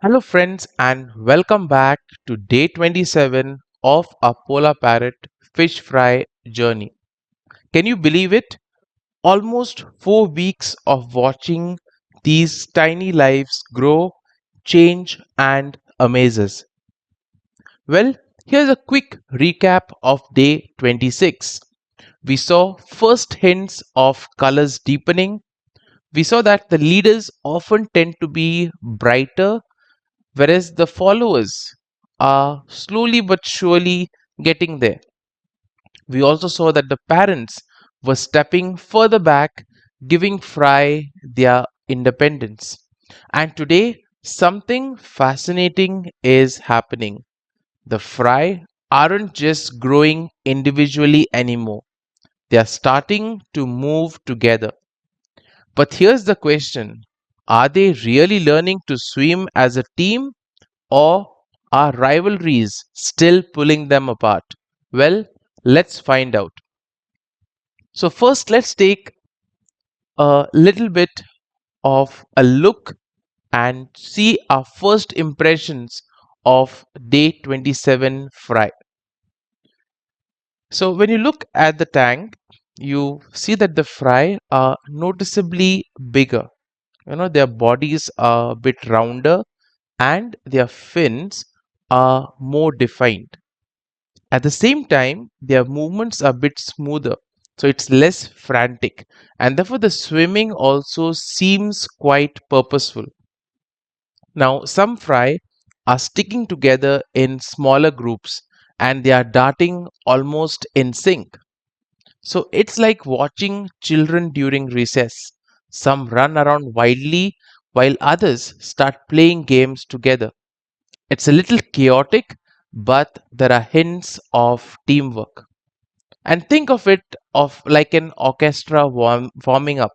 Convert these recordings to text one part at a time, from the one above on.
Hello, friends, and welcome back to day 27 of our Polar Parrot fish fry journey. Can you believe it? Almost 4 weeks of watching these tiny lives grow, change, and amaze us. Well, here's a quick recap of day 26. We saw first hints of colors deepening. We saw that the leaders often tend to be brighter, whereas the followers are slowly but surely getting there. We also saw that the parents were stepping further back, giving Fry their independence. And today, something fascinating is happening. The Fry aren't just growing individually anymore, they are starting to move together. But here's the question, are they really learning to swim as a team? Or are rivalries still pulling them apart? Well, let's find out. So, first, let's take a little bit of a look and see our first impressions of day 27 fry. So, when you look at the tank, you see that the fry are noticeably bigger. Their bodies are a bit rounder and their fins are more defined. At the same time, their movements are a bit smoother, so it's less frantic, and therefore the swimming also seems quite purposeful. Now, some fry are sticking together in smaller groups and they are darting almost in sync. So it's like watching children during recess. Some run around wildly while others start playing games together. It's a little chaotic, but there are hints of teamwork. And think of it of like an orchestra warming up,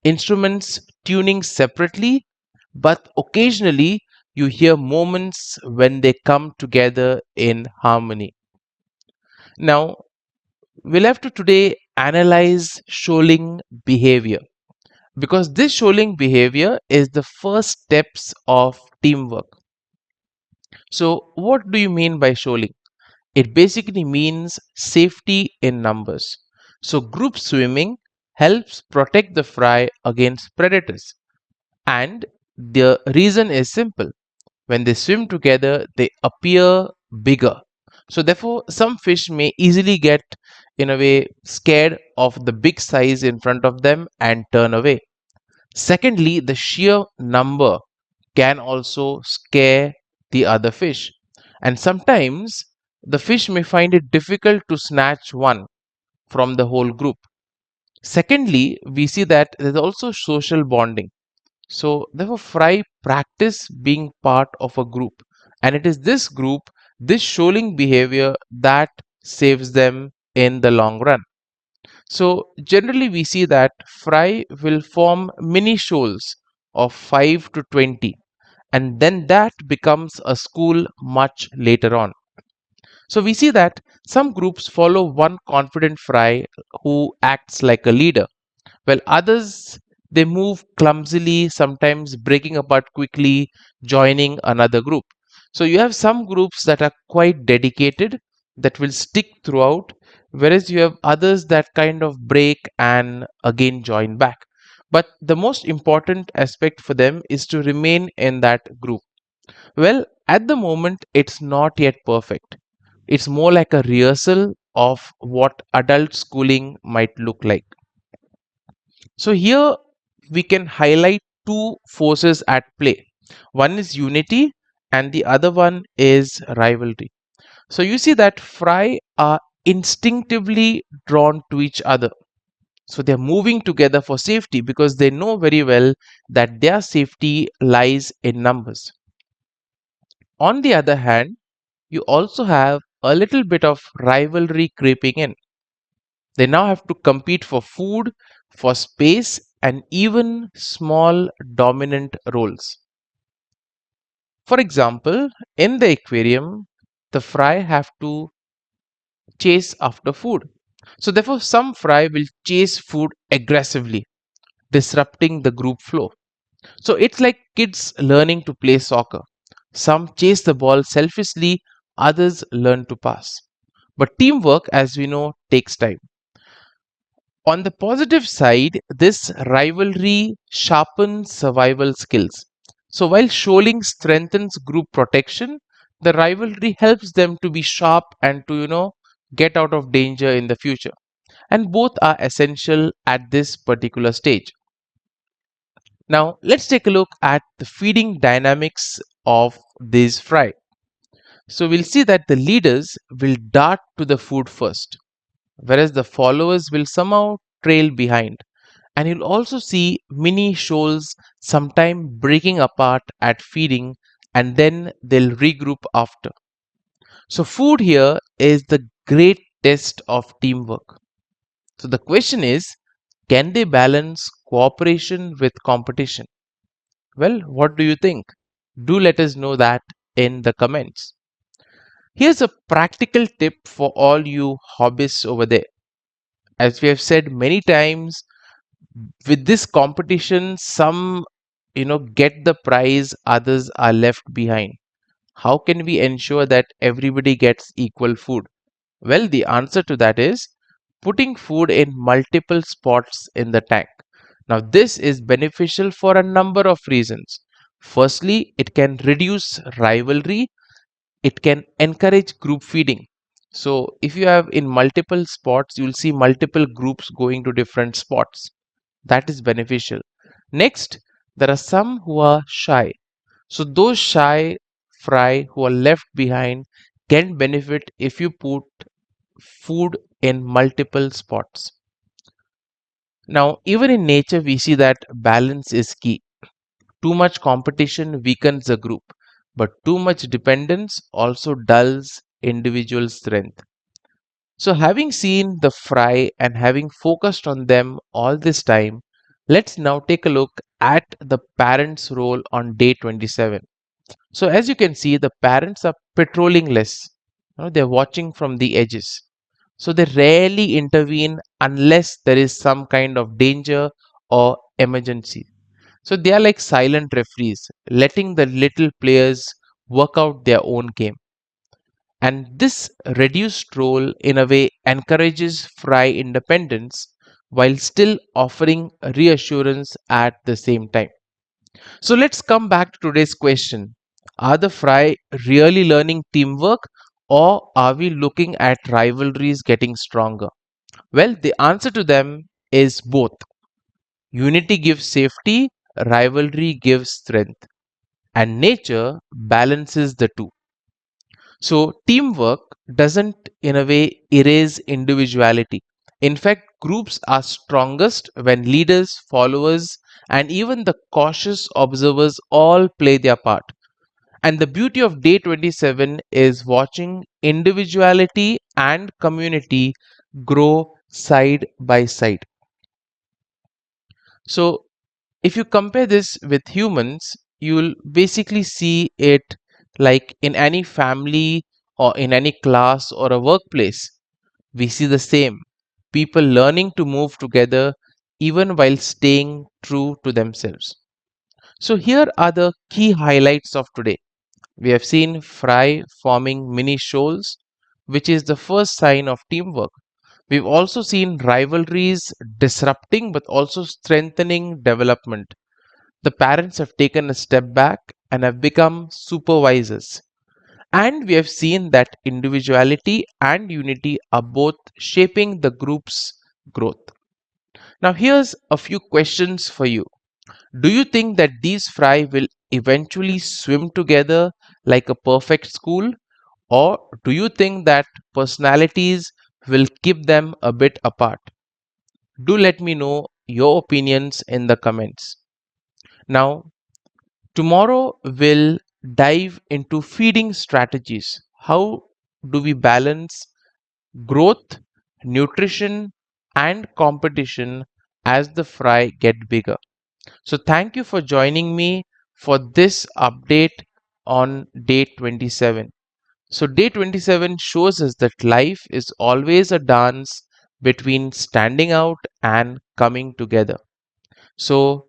instruments tuning separately, but occasionally you hear moments when they come together in harmony. Now, we'll have to today analyze shoaling behavior, because this shoaling behavior is the first steps of teamwork. So, what do you mean by shoaling? It basically means safety in numbers. So, group swimming helps protect the fry against predators. And the reason is simple, when they swim together, they appear bigger. So, therefore, some fish may easily get, in a way, scared of the big size in front of them and turn away. Secondly, the sheer number can also scare the other fish. And sometimes the fish may find it difficult to snatch one from the whole group. Secondly, we see that there's also social bonding. So, therefore, fry practice being part of a group. And it is this group, this shoaling behavior that saves them in the long run. So, generally, we see that fry will form mini shoals of 5 to 20, and then that becomes a school much later on. So we see that some groups follow one confident fry who acts like a leader, while others they move clumsily, sometimes breaking apart quickly, joining another group. So you have some groups that are quite dedicated, that will stick throughout, whereas you have others that kind of break and again join back. But the most important aspect for them is to remain in that group. Well, at the moment, it's not yet perfect. It's more like a rehearsal of what adult schooling might look like. So, here we can highlight two forces at play. One is unity, and the other one is rivalry. So, you see that fry are instinctively drawn to each other. So, they're moving together for safety because they know very well that their safety lies in numbers. On the other hand, you also have a little bit of rivalry creeping in. They now have to compete for food, for space, and even small dominant roles. For example, in the aquarium, the fry have to chase after food. So, therefore, some fry will chase food aggressively, disrupting the group flow. So it's like kids learning to play soccer. Some chase the ball selfishly, others learn to pass. But teamwork, as we know, takes time. On the positive side, this rivalry sharpens survival skills. So while shoaling strengthens group protection, the rivalry helps them to be sharp and to, get out of danger in the future. And both are essential at this particular stage. Now, let's take a look at the feeding dynamics of these fry. So we'll see that the leaders will dart to the food first, whereas the followers will somehow trail behind. And you'll also see mini shoals sometime breaking apart at feeding and then they'll regroup after. So food here is the great test of teamwork. So the question is, can they balance cooperation with competition? Well, what do you think? Do let us know that in the comments. Here's a practical tip for all you hobbyists over there. As we have said many times, with this competition, some get the prize, others are left behind. How can we ensure that everybody gets equal food? Well, the answer to that is putting food in multiple spots in the tank. Now, this is beneficial for a number of reasons. Firstly, it can reduce rivalry, it can encourage group feeding. So, if you have in multiple spots, you'll see multiple groups going to different spots. That is beneficial. Next, there are some who are shy. So, those shy fry who are left behind can benefit if you put food in multiple spots. Now, even in nature, we see that balance is key. Too much competition weakens a group, but too much dependence also dulls individual strength. So, having seen the fry and having focused on them all this time, let's now take a look at the parents' role on day 27. So, as you can see, the parents are patrolling less. They're watching from the edges. So, they rarely intervene unless there is some kind of danger or emergency. So they are like silent referees, letting the little players work out their own game. And this reduced role, in a way, encourages fry independence while still offering reassurance at the same time. So let's come back to today's question. Are the fry really learning teamwork, or are we looking at rivalries getting stronger? Well, the answer to them is both. Unity gives safety, rivalry gives strength, and nature balances the two. So, teamwork doesn't, in a way, erase individuality. In fact, groups are strongest when leaders, followers, and even the cautious observers all play their part. And the beauty of day 27 is watching individuality and community grow side by side. So, if you compare this with humans, you'll basically see it like in any family or in any class or a workplace. We see the same. People learning to move together even while staying true to themselves. So, here are the key highlights of today. We have seen fry forming mini shoals, which is the first sign of teamwork. We've also seen rivalries disrupting but also strengthening development. The parents have taken a step back and have become supervisors. And we have seen that individuality and unity are both shaping the group's growth. Now, here's a few questions for you. Do you think that these fry will eventually swim together like a perfect school? Or do you think that personalities will keep them a bit apart? Do let me know your opinions in the comments. Now, tomorrow we'll dive into feeding strategies. How do we balance growth, nutrition, and competition as the fry get bigger? So thank you for joining me for this update on day 27. So day 27 shows us that life is always a dance between standing out and coming together. So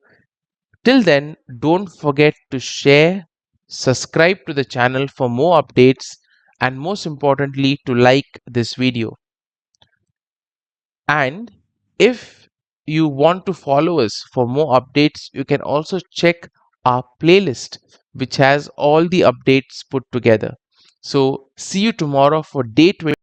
Till then, don't forget to share, subscribe to the channel for more updates, and most importantly, to like this video. And if you want to follow us for more updates, you can also check our playlist, which has all the updates put together. So, see you tomorrow for day 20.